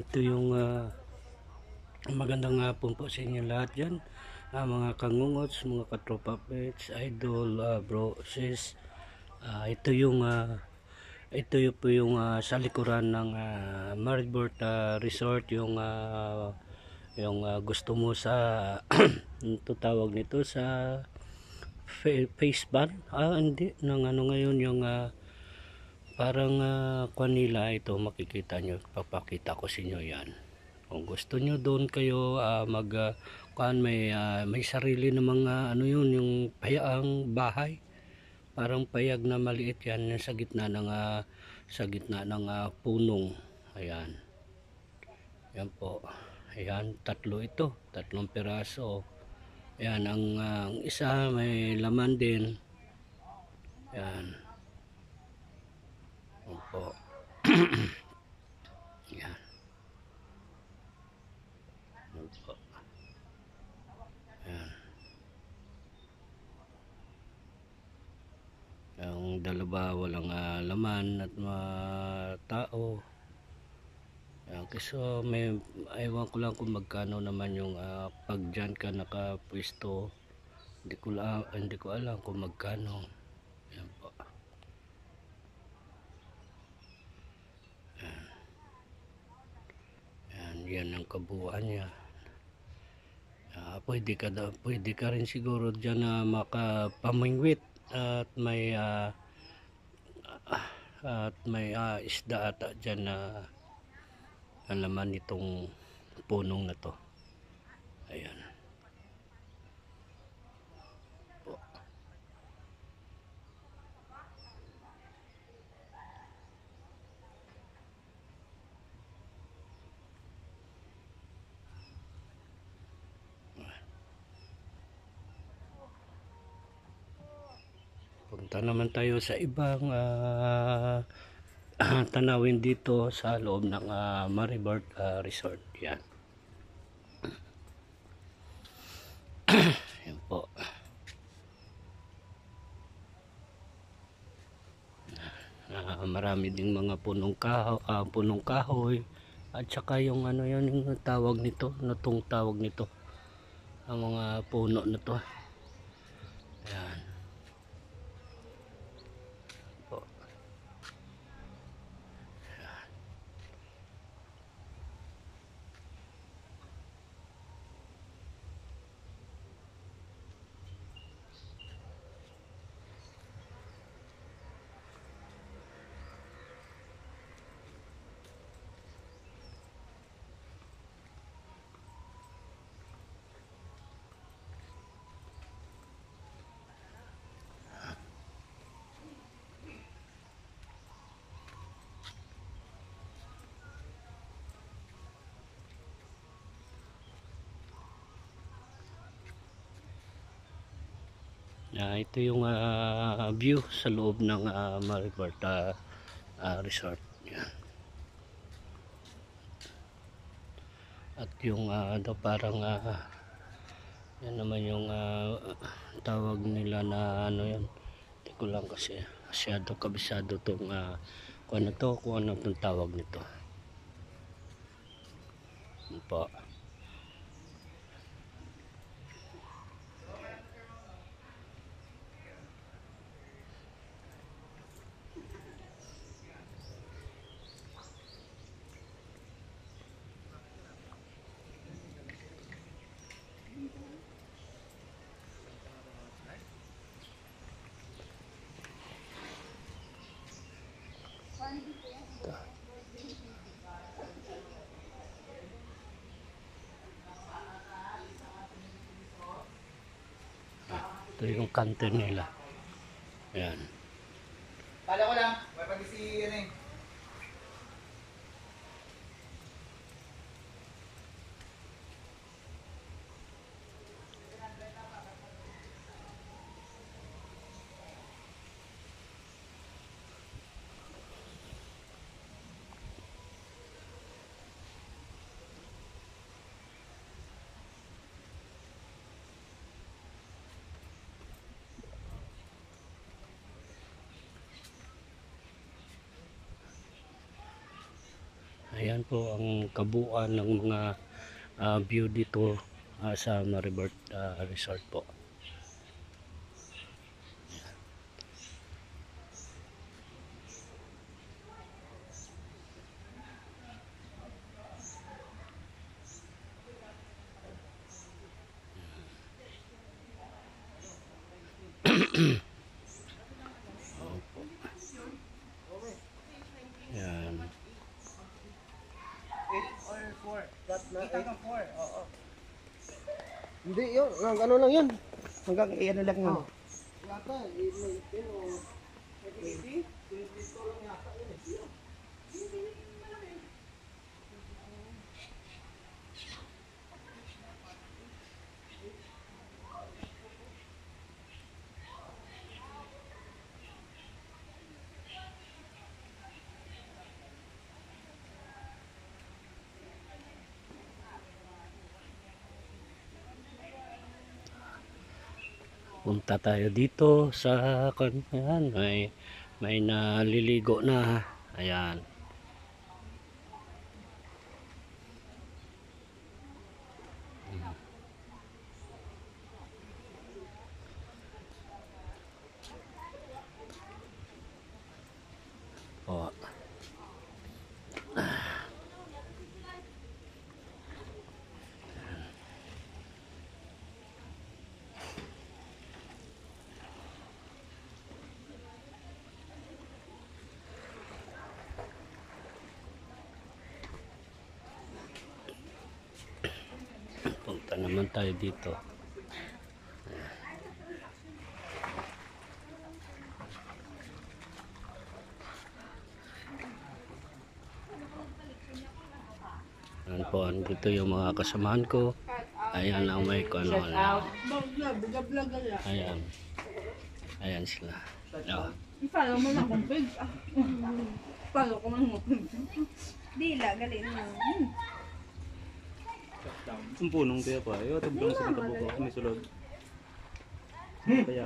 Ito yung magandang hapon po sa inyo lahat dyan, mga kangungots, mga katropa pets, idol, bro, sis. Ito yung po yung sa likuran ng Maribort Resort, yung gusto mo sa ito tawag nito sa face ban, hindi ng ano ngayon yung parang kanila. Ito makikita nyo, papakita ko sa inyo yan. Kung gusto nyo doon kayo may sarili na mga ano yun, yung payaang bahay, parang payag na maliit yan sa gitna ng punong. Ayan, yan po. Ayan, tatlong piraso. Ayan, ang isa may laman din. Ayan, yan po. Ayan, yan po. Ayan. Ang dalawa walang laman at tao. Ayan, kasi may ewan ko lang kung magkano naman yung pag dyan ka nakapwesto. Hindi ko alam kung magkano. Ayan po. Ayan. Ayan, yan ang kabuuan niya. Pwede ka rin siguro dyan na makapamingwit at may isda ata dyan na alaman nitong punong na to. Ayan po. Punta naman tayo sa ibang tanawin dito sa loob ng Maribort Resort. Yan. Yan po. Marami ding mga punong kahoy at saka yung ano yun, yung tawag nito, nutong tawag nito, ang mga puno na to. Ayan po. Ito yung view sa loob ng Maribort Resort. Yan. At yung parang yan naman yung tawag nila na ano yan. Hindi ko lang kasi masyado kabisado tong kung ano itong tawag nito. Yan po. Ito yung kanto nila. Ayan. Kala ko lang, may pag si ano eh. Yan po ang kabuuan ng mga view dito sa Maribert Resort po. Yan. 8 or 4? Kita ka 4, oo. Hindi yun, ano lang yun. Hanggang ano lang yun. Yata, 18 o 20? 22 lang yata yun eh. Punta tayo dito sa kanyan. May naliligo na. Ayan. Oh. Punta naman tayo dito. Ayan po, dito yung mga kasamahan ko. Ayan ang may ano. Ayan. Ayan sila. Oh. Follow mo na kung pig. Follow ko man mo. Dila, galing mo. Ang punong kaya pa. Ayaw, tablong sa kabuko. Kami sulod. Kaya.